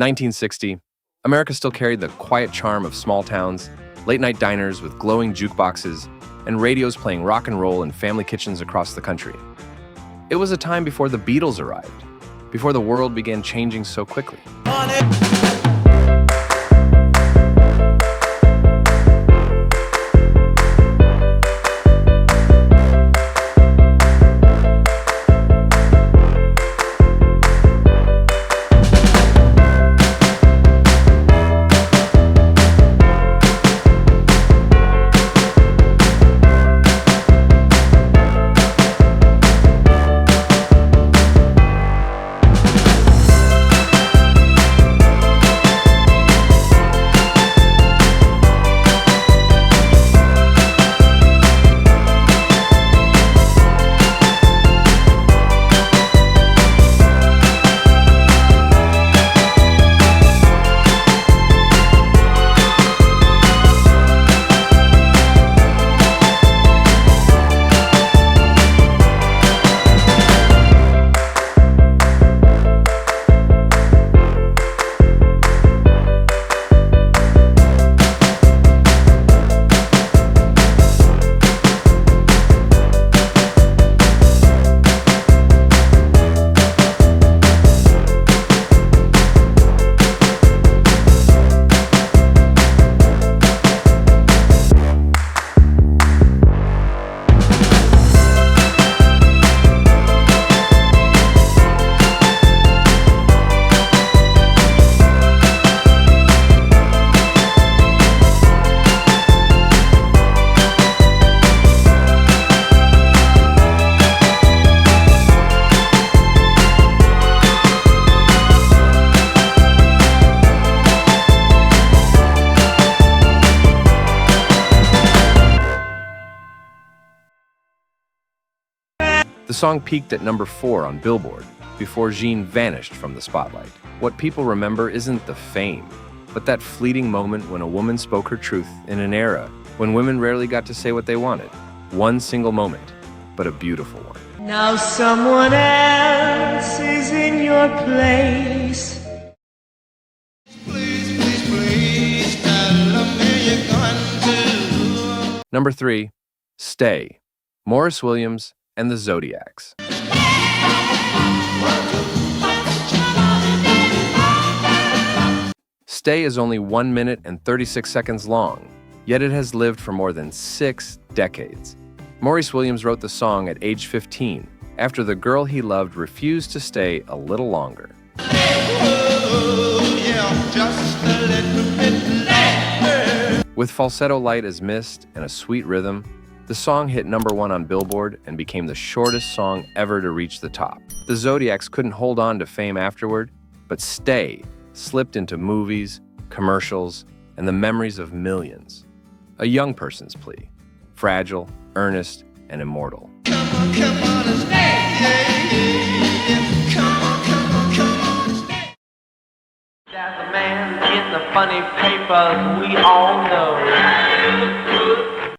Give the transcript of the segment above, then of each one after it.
1960, America still carried the quiet charm of small towns, late-night diners with glowing jukeboxes, and radios playing rock and roll in family kitchens across the country. It was a time before the Beatles arrived, before the world began changing so quickly. The song peaked at number 4 on Billboard before Jean vanished from the spotlight. What people remember isn't the fame, but that fleeting moment when a woman spoke her truth in an era when women rarely got to say what they wanted. One single moment, but a beautiful one. Now someone else is in your place. Please, please, please, tell me you're going to. Number 3, Stay, Morris Williams and the Zodiacs. Stay is only 1 minute and 36 seconds long, yet it has lived for more than 6 decades. Morris Williams wrote the song at age 15 after the girl he loved refused to stay a little longer. With falsetto light as mist and a sweet rhythm, the song hit number 1 on Billboard and became the shortest song ever to reach the top. The Zodiacs couldn't hold on to fame afterward, but Stay slipped into movies, commercials, and the memories of millions. A young person's plea, fragile, earnest, and immortal. Come on and stay. Yeah, yeah, yeah. Come on, stay. There's a man in the funny papers we all know.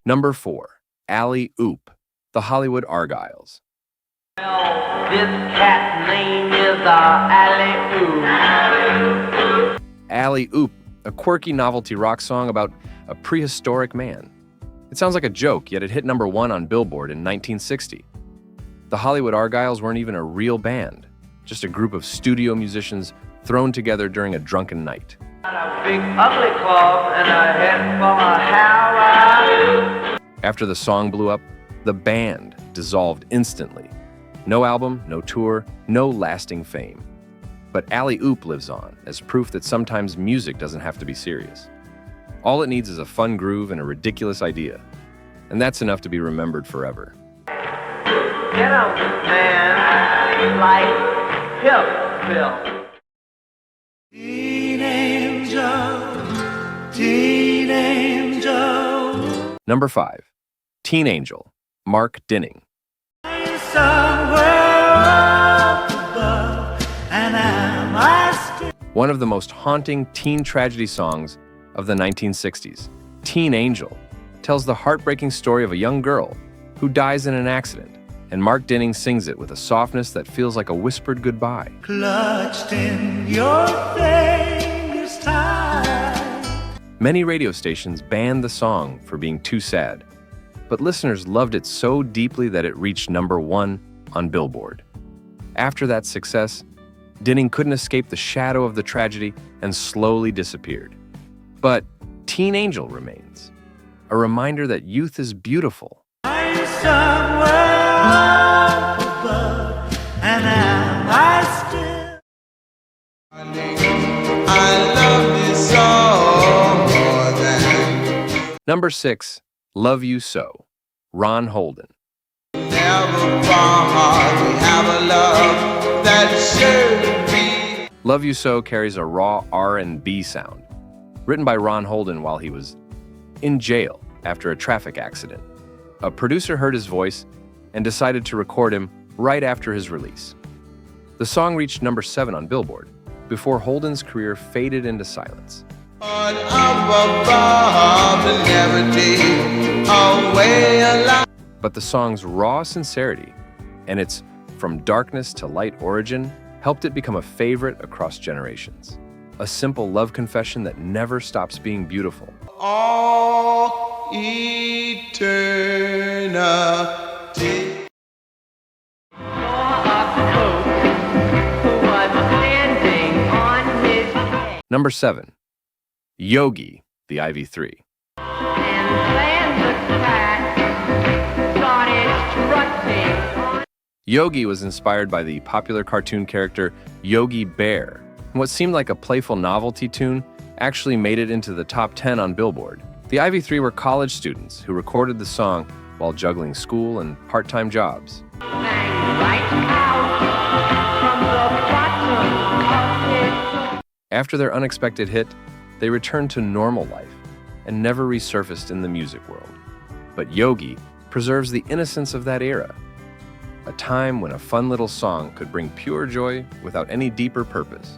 Number 4, Alley Oop, the Hollywood Argyles. Well, this cat's name is Alley-Oop. Alley Oop, a quirky novelty rock song about a prehistoric man. It sounds like a joke, yet it hit number 1 on Billboard in 1960. The Hollywood Argyles weren't even a real band, just a group of studio musicians thrown together during a drunken night. Got a big ugly club and a head full of Howard. After the song blew up, the band dissolved instantly. No album, no tour, no lasting fame. But Alley Oop lives on as proof that sometimes music doesn't have to be serious. All it needs is a fun groove and a ridiculous idea. And that's enough to be remembered forever. Get 'em, man, like heartfelt. Teen angel. Number 5, Teen Angel, Mark Dinning. One of the most haunting teen tragedy songs of the 1960s, Teen Angel, tells the heartbreaking story of a young girl who dies in an accident, and Mark Dinning sings it with a softness that feels like a whispered goodbye. Clutched in your face. Many radio stations banned the song for being too sad, but listeners loved it so deeply that it reached #1 on Billboard. After that success, Dinning couldn't escape the shadow of the tragedy and slowly disappeared. But Teen Angel remains, a reminder that youth is beautiful. I'm somewhere up above, and am I still? I love this song more than Number 6, Love You So, Ron Holden. never far. We have a love that should be. Love You So carries a raw R&B sound, written by Ron Holden while he was in jail after a traffic accident. A producer heard his voice and decided to record him right after his release. The song reached #7 on Billboard before Holden's career faded into silence. Up above and never be away alive. But the song's raw sincerity and its from darkness to light origin helped it become a favorite across generations. A simple love confession that never stops being beautiful. All eternity. Number 7, Yogi, the IV3. Yogi was inspired by the popular cartoon character Yogi Bear, and what seemed like a playful novelty tune actually made it into the top 10 on Billboard. The IV3 were college students who recorded the song while juggling school and part-time jobs. After their unexpected hit, they returned to normal life and never resurfaced in the music world. But Yogi preserves the innocence of that era, a time when a fun little song could bring pure joy without any deeper purpose.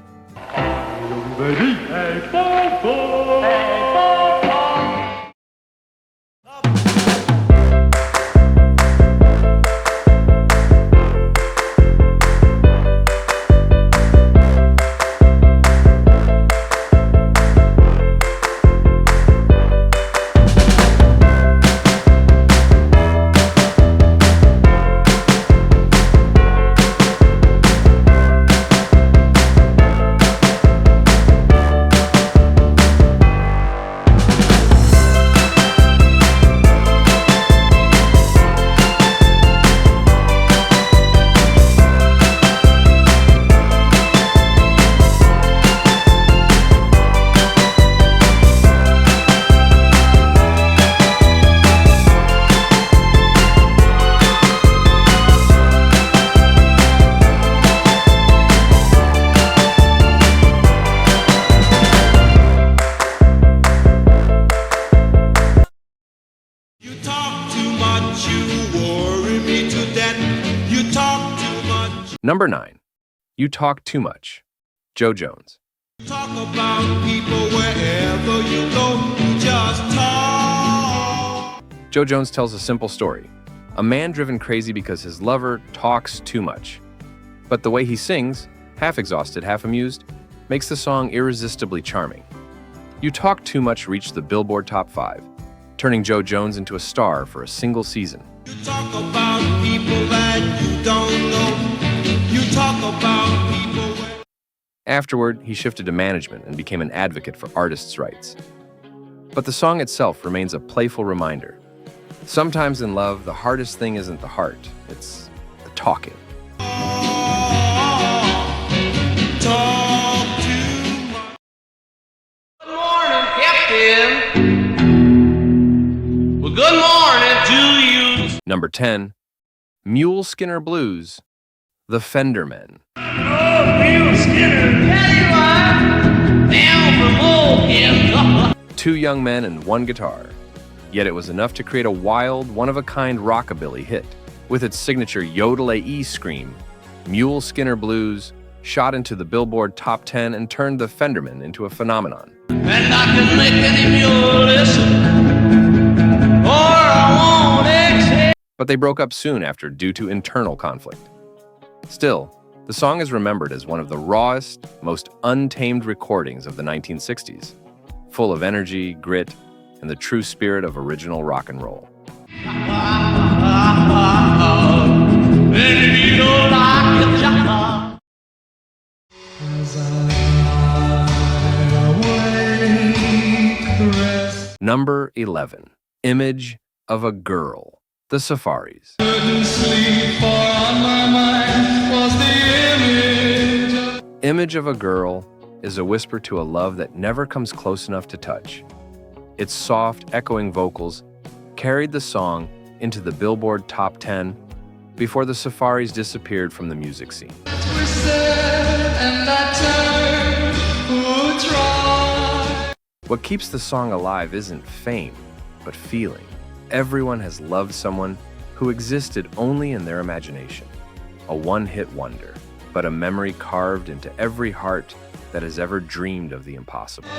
Number 9, You Talk Too Much, Joe Jones. Talk about people wherever you go, you just talk. Joe Jones tells a simple story. A man driven crazy because his lover talks too much. But the way he sings, half exhausted, half amused, makes the song irresistibly charming. You Talk Too Much reached the Billboard Top 5, turning Joe Jones into a star for a single season. You talk about people that you don't know. You talk about people where... Afterward, he shifted to management and became an advocate for artists' rights. But the song itself remains a playful reminder. Sometimes in love, the hardest thing isn't the heart, it's the talking. talk too much. Good morning, Captain. Well, good morning to you. Number 10, Mule Skinner Blues, The Fendermen. Down from Boll. Two young men and one guitar. Yet it was enough to create a wild, one-of-a-kind rockabilly hit. With its signature yodel-a-e scream, Mule Skinner Blues shot into the Billboard Top 10 and turned the Fendermen into a phenomenon. And I can make any mule listen, or I won't accept. But they broke up soon after due to internal conflict. Still, the song is remembered as one of the rawest, most untamed recordings of the 1960s. full of energy, grit, and the true spirit of original rock and roll. Baby, you don't like it, Jacka. Number 11. Image of a Girl. The Safaris. Image of a Girl is a whisper to a love that never comes close enough to touch. Its soft, echoing vocals carried the song into the Billboard Top 10 before the Safaris disappeared from the music scene. What keeps the song alive isn't fame, but feeling. Everyone has loved someone who existed only in their imagination. A one-hit wonder, but a memory carved into every heart that has ever dreamed of the impossible.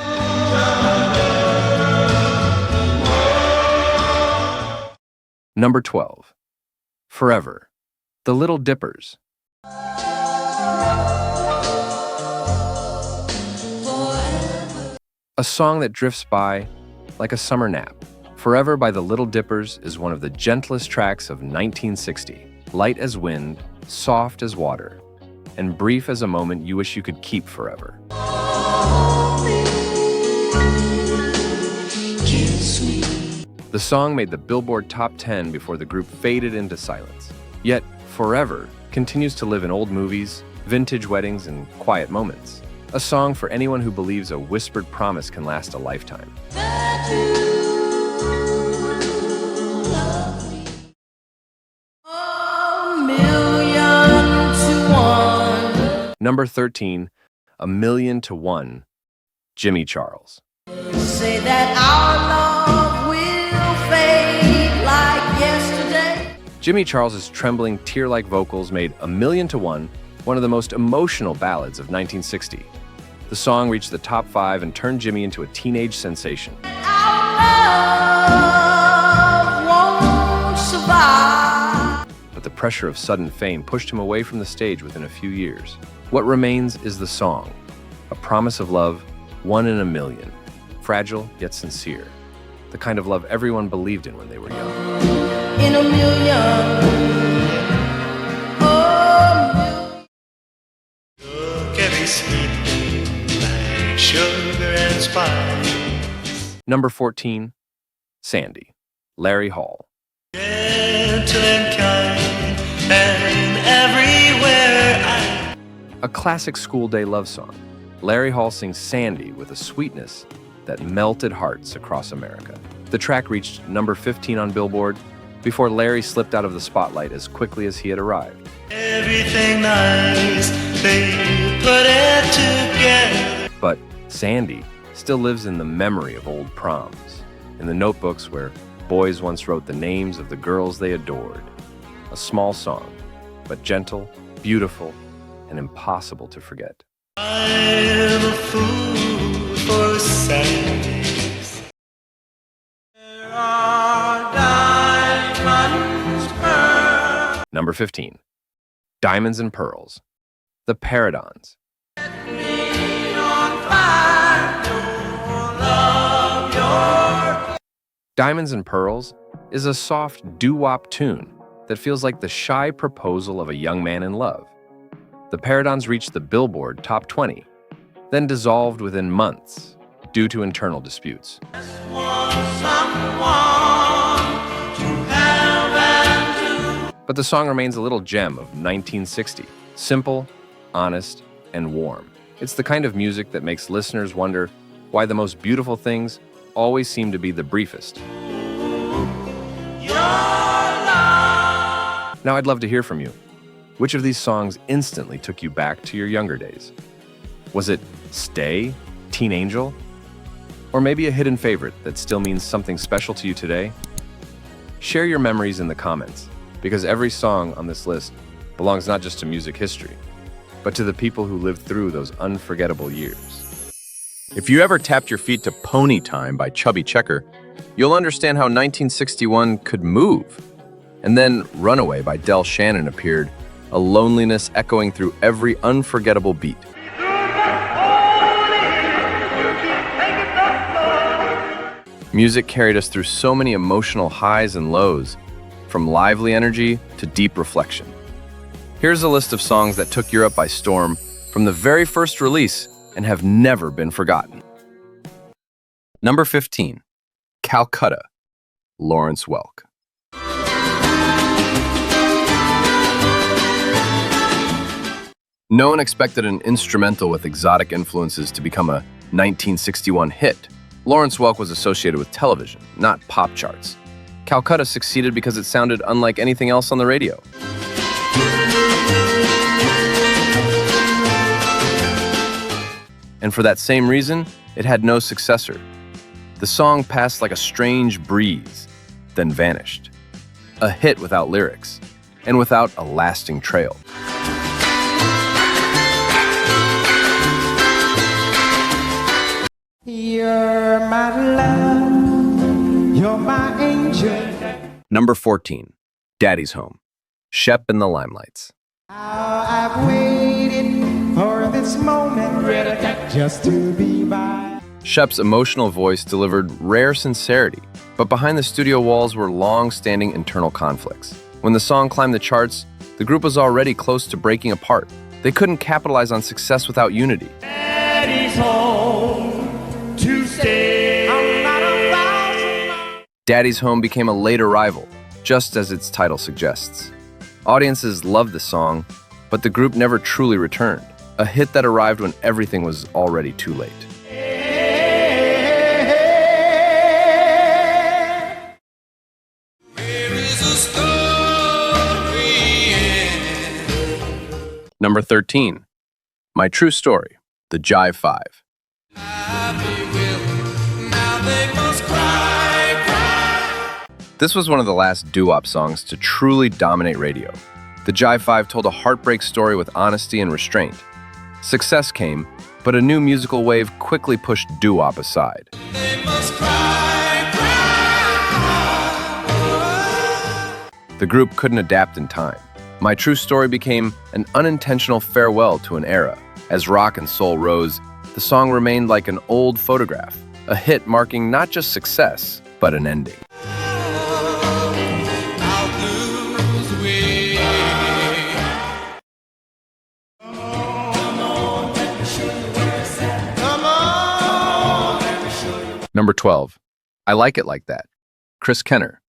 Number 12. Forever. The Little Dippers. A song that drifts by like a summer nap. Forever by the Little Dippers is one of the gentlest tracks of 1960. Light as wind, soft as water, and brief as a moment you wish you could keep forever. The song made the Billboard Top 10 before the group faded into silence. Yet, Forever continues to live in old movies, vintage weddings, and quiet moments. A song for anyone who believes a whispered promise can last a lifetime. Number 13, A Million to One, Jimmy Charles. Say that our love will fade like yesterday. Jimmy Charles's trembling, tear-like vocals made A Million to One one of the most emotional ballads of 1960. The song reached the top 5 and turned Jimmy into a teenage sensation. Our love won't survive. But the pressure of sudden fame pushed him away from the stage within a few years. What remains is the song, a promise of love, one in a million, fragile yet sincere, the kind of love everyone believed in when they were young. In a million. Sweet like sugar and spice. Number 14, Sandy, Larry Hall. Gentle and kind, and everywhere A classic school day love song. Larry Hall sings Sandy with a sweetness that melted hearts across America. The track reached number 15 on Billboard before Larry slipped out of the spotlight as quickly as he had arrived. everything nice, they put it together. But Sandy still lives in the memory of old proms, in the notebooks where boys once wrote the names of the girls they adored. A small song, but gentle, beautiful, and impossible to forget. I'm a fool for sadness. There are diamonds pearls. Number 15, Diamonds and Pearls, The Paradons. Diamonds and Pearls is a soft doo-wop tune that feels like the shy proposal of a young man in love. The Paradons reached the Billboard Top 20, then dissolved within months due to internal disputes. But the song remains a little gem of 1960, simple, honest, and warm. It's the kind of music that makes listeners wonder why the most beautiful things always seem to be the briefest. Now I'd love to hear from you. Which of these songs instantly took you back to your younger days? Was it Stay, Teen Angel? Or maybe a hidden favorite that still means something special to you today? Share your memories in the comments, because every song on this list belongs not just to music history, but to the people who lived through those unforgettable years. If you ever tapped your feet to Pony Time by Chubby Checker, you'll understand how 1961 could move. And then Runaway by Del Shannon appeared, a loneliness echoing through every unforgettable beat. Music carried us through so many emotional highs and lows, from lively energy to deep reflection. Here's a list of songs that took Europe by storm from the very first release and have never been forgotten. Number 15, Calcutta, Lawrence Welk. No one expected an instrumental with exotic influences to become a 1961 hit. Lawrence Welk was associated with television, not pop charts. Calcutta succeeded because it sounded unlike anything else on the radio. And for that same reason, it had no successor. The song passed like a strange breeze, then vanished. A hit without lyrics, and without a lasting trail. You're my love, you're my angel. Number 14, Daddy's Home, Shep and the Limelights. I've waited for this moment just to be by. Shep's emotional voice delivered rare sincerity, but behind the studio walls were long-standing internal conflicts. When the song climbed the charts, the group was already close to breaking apart. They couldn't capitalize on success without unity. Daddy's home to stay. I'm not 1,000 miles. Daddy's Home became a late arrival, just as its title suggests. Audiences loved the song, but the group never truly returned, a hit that arrived when everything was already too late. Number 13, My True Story, The Jive 5. This was one of the last doo-wop songs to truly dominate radio. The Jive 5 told a heartbreak story with honesty and restraint. Success came, but a new musical wave quickly pushed doo-wop aside. The group couldn't adapt in time. My True Story became an unintentional farewell to an era. As rock and soul rose, the song remained like an old photograph, a hit marking not just success, but an ending. Number 12, I Like It Like That, Chris Kenner.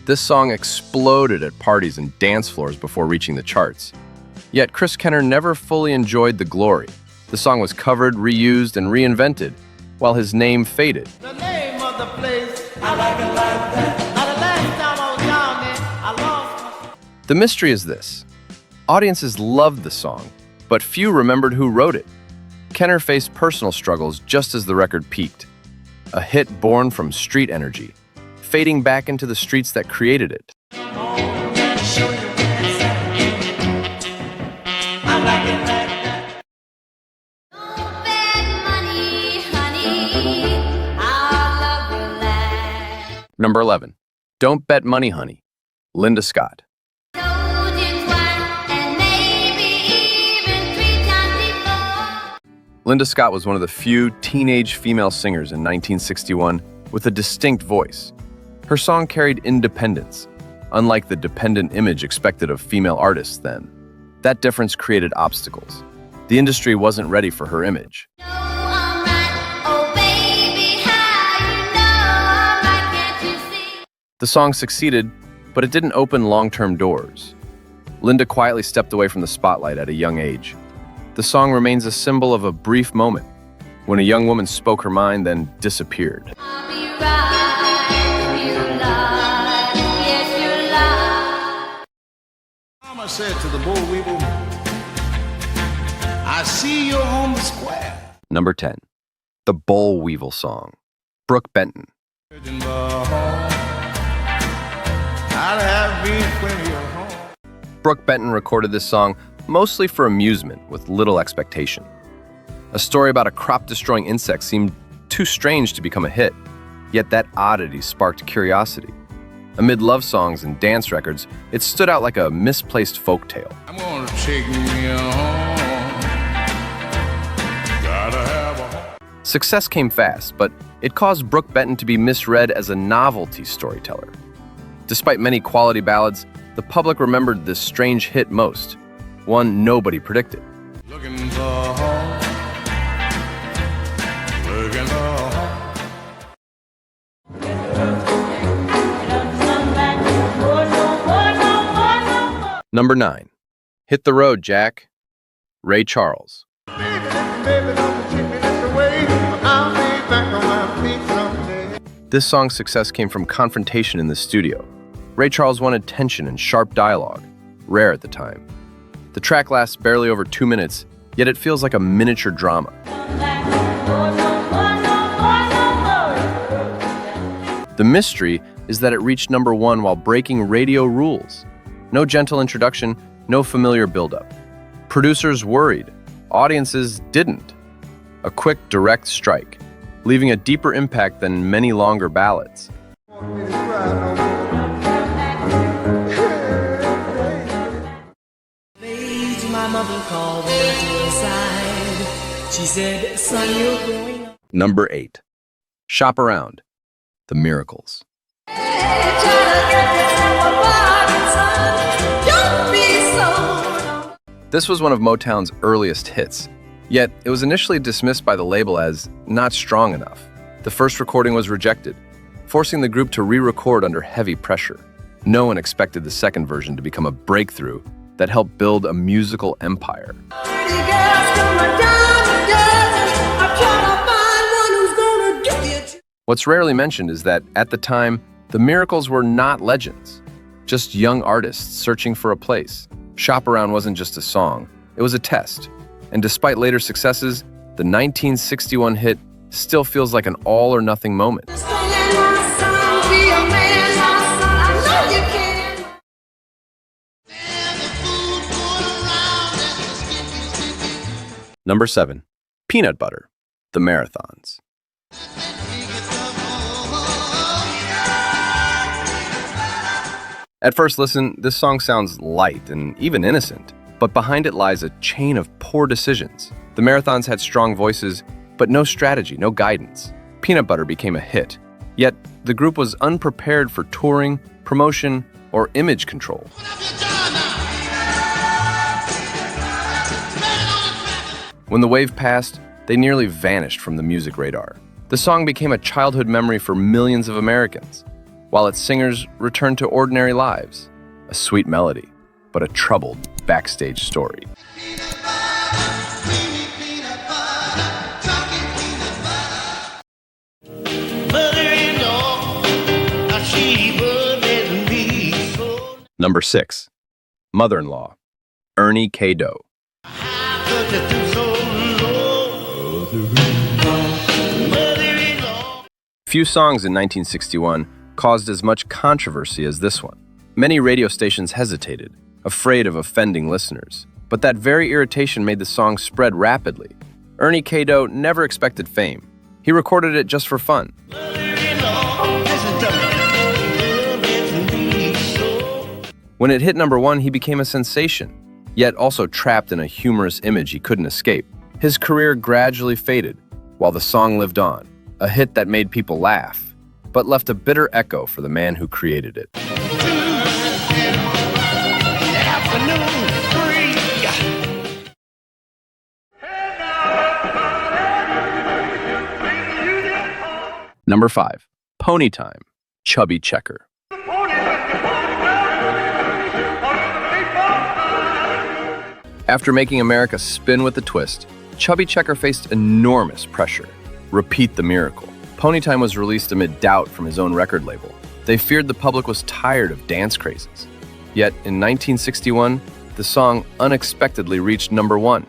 This song exploded at parties and dance floors before reaching the charts. Yet Chris Kenner never fully enjoyed the glory. The song was covered, reused, and reinvented, while his name faded. The name of the place, I like it like that. Now the last time I was down there, I lost. The mystery is this. Audiences loved the song, but few remembered who wrote it. Kenner faced personal struggles just as the record peaked. A hit born from street energy, fading back into the streets that created it. Number 11, Don't Bet Money, Honey, Linda Scott. Linda Scott was one of the few teenage female singers in 1961 with a distinct voice. Her song carried independence, unlike the dependent image expected of female artists then. That difference created obstacles. The industry wasn't ready for her image. The song succeeded, but it didn't open long-term doors. Linda quietly stepped away from the spotlight at a young age. The song remains a symbol of a brief moment, when a young woman spoke her mind, then disappeared. Mama said to the Boll, Weevil, I see you're on the square. Number 10, the Boll Weevil song, Brooke Benton. I'd have been plenty of home. Brooke Benton recorded this song mostly for amusement with little expectation. A story about a crop-destroying insect seemed too strange to become a hit, yet that oddity sparked curiosity. Amid love songs and dance records, it stood out like a misplaced folktale. I'm gonna take me home. Success came fast, but it caused Brooke Benton to be misread as a novelty storyteller. Despite many quality ballads, the public remembered this strange hit most, one nobody predicted. Looking for a home. Looking for a home. Number 9. Hit the Road, Jack. Ray Charles. Baby, don't treat me this way. I'll be back on my feet someday. This song's success came from confrontation in the studio. Ray Charles wanted tension and sharp dialogue, rare at the time. The track lasts barely over 2 minutes, yet it feels like a miniature drama. The mystery is that it reached number 1 while breaking radio rules. No gentle introduction, no familiar buildup. Producers worried, audiences didn't. A quick, direct strike, leaving a deeper impact than many longer ballads. My mother called me to her side. She said, son, you're growing up. Number 8. Shop Around, The Miracles. This was one of Motown's earliest hits, yet it was initially dismissed by the label as not strong enough. The first recording was rejected, forcing the group to re-record under heavy pressure. No one expected the second version to become a breakthrough that helped build a musical empire. What's rarely mentioned is that, at the time, the Miracles were not legends, just young artists searching for a place. Shop Around wasn't just a song, it was a test. And despite later successes, the 1961 hit still feels like an all-or-nothing moment. Number 7. Peanut Butter, The Marathons. At first listen, this song sounds light and even innocent, but behind it lies a chain of poor decisions. The Marathons had strong voices, but no strategy, no guidance. Peanut Butter became a hit, yet the group was unprepared for touring, promotion, or image control. When the wave passed, they nearly vanished from the music radar. The song became a childhood memory for millions of Americans, while its singers returned to ordinary lives. A sweet melody, but a troubled backstage story. Number 6. Mother-in-Law, Ernie K. Doe. Few songs in 1961 caused as much controversy as this one. Many radio stations hesitated, afraid of offending listeners. But that very irritation made the song spread rapidly. Ernie K. Doe never expected fame. He recorded it just for fun. When it hit number 1, he became a sensation, yet also trapped in a humorous image he couldn't escape. His career gradually faded, while the song lived on, a hit that made people laugh, but left a bitter echo for the man who created it. Number 5. Pony Time, Chubby Checker. After making America spin with the twist, Chubby Checker faced enormous pressure. Repeat the miracle. Pony Time was released amid doubt from his own record label. They feared the public was tired of dance crazes. Yet, in 1961, the song unexpectedly reached number 1.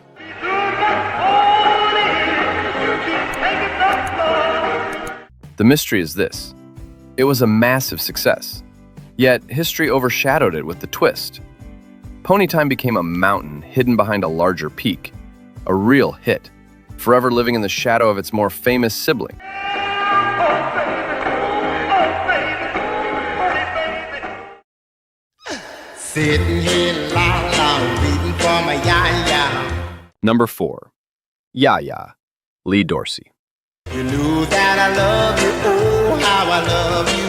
The mystery is this. It was a massive success. Yet, history overshadowed it with the twist. Pony Time became a mountain hidden behind a larger peak. A real hit, forever living in the shadow of its more famous sibling. Sitting here long, waiting for my ya-ya. Number 4. Ya Ya, Lee Dorsey. You knew that I love you, oh, how I love you.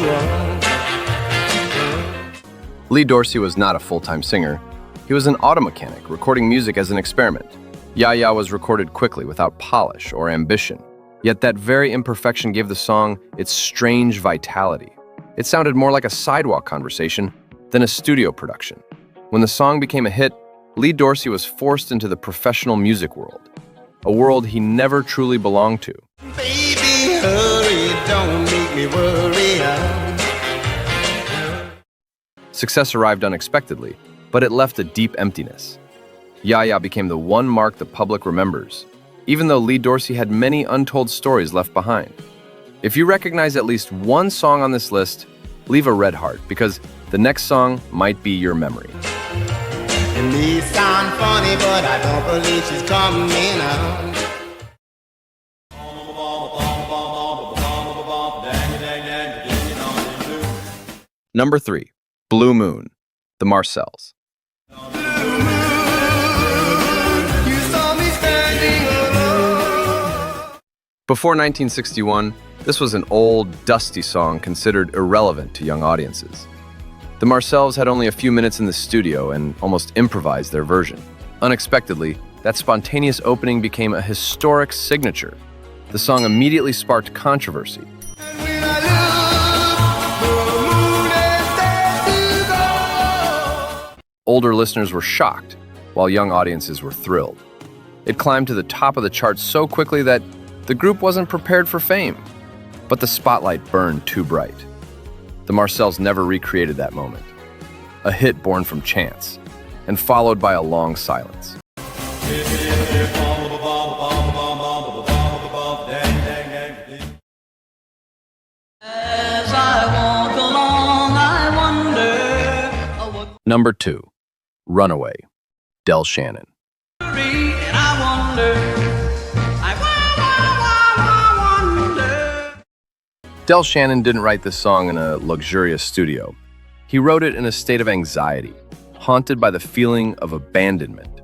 Lee Dorsey was not a full-time singer. He was an auto mechanic, recording music as an experiment. Ya Ya was recorded quickly, without polish or ambition. Yet that very imperfection gave the song its strange vitality. It sounded more like a sidewalk conversation than a studio production. When the song became a hit, Lee Dorsey was forced into the professional music world, a world he never truly belonged to. Baby, hurry, don't make me worry. Success arrived unexpectedly, but it left a deep emptiness. Ya Ya became the one mark the public remembers, even though Lee Dorsey had many untold stories left behind. If you recognize at least one song on this list, leave a red heart, because the next song might be your memory. It may sound funny, but I don't believe she's coming out. Number 3, Blue Moon, the Marcells. You saw me standing alone. Before 1961, this was an old, dusty song considered irrelevant to young audiences. The Marcells had only a few minutes in the studio and almost improvised their version. Unexpectedly, that spontaneous opening became a historic signature. The song immediately sparked controversy. When I look, the moon is there to go. Older listeners were shocked, while young audiences were thrilled. It climbed to the top of the charts so quickly that the group wasn't prepared for fame. But the spotlight burned too bright. The Marcells never recreated that moment. A hit born from chance, and followed by a long silence. As I walk along, I wonder what Number 2, Runaway, Del Shannon. and I wonder, I wonder. Del Shannon didn't write this song in a luxurious studio. He wrote it in a state of anxiety, haunted by the feeling of abandonment.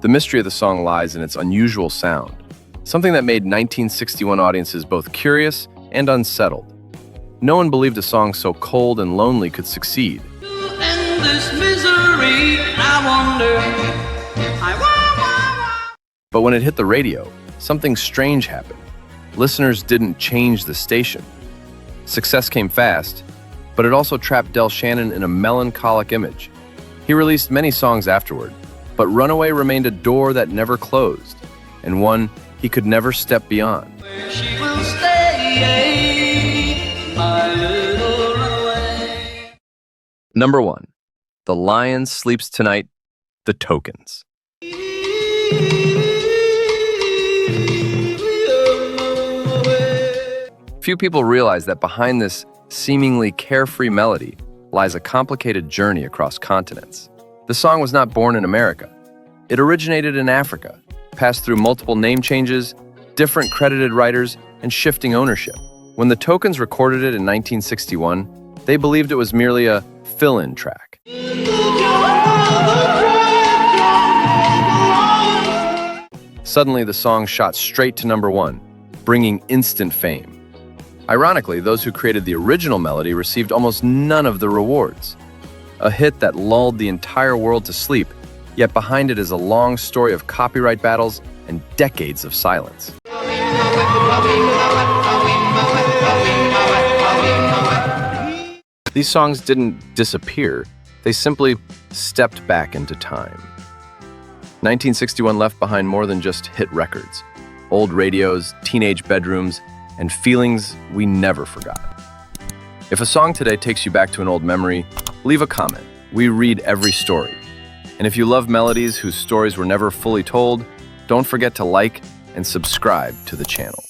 The mystery of the song lies in its unusual sound, something that made 1961 audiences both curious and unsettled. No one believed a song so cold and lonely could succeed. And this misery, I wonder, I wonder. But when it hit the radio, something strange happened. Listeners didn't change the station. Success came fast, but it also trapped Del Shannon in a melancholic image. He released many songs afterward, but Runaway remained a door that never closed, and one he could never step beyond. She will stay, my little runaway. Number 1, The Lion Sleeps Tonight, The Tokens. Few people realize that behind this seemingly carefree melody lies a complicated journey across continents. The song was not born in America. It originated in Africa, passed through multiple name changes, different credited writers, and shifting ownership. When the Tokens recorded it in 1961, they believed it was merely a fill-in track. Suddenly, the song shot straight to number 1, bringing instant fame. Ironically, those who created the original melody received almost none of the rewards. A hit that lulled the entire world to sleep, yet behind it is a long story of copyright battles and decades of silence. These songs didn't disappear, they simply stepped back into time. 1961 left behind more than just hit records, old radios, teenage bedrooms, and feelings we never forgot. If a song today takes you back to an old memory, leave a comment. We read every story. And if you love melodies whose stories were never fully told, don't forget to like and subscribe to the channel.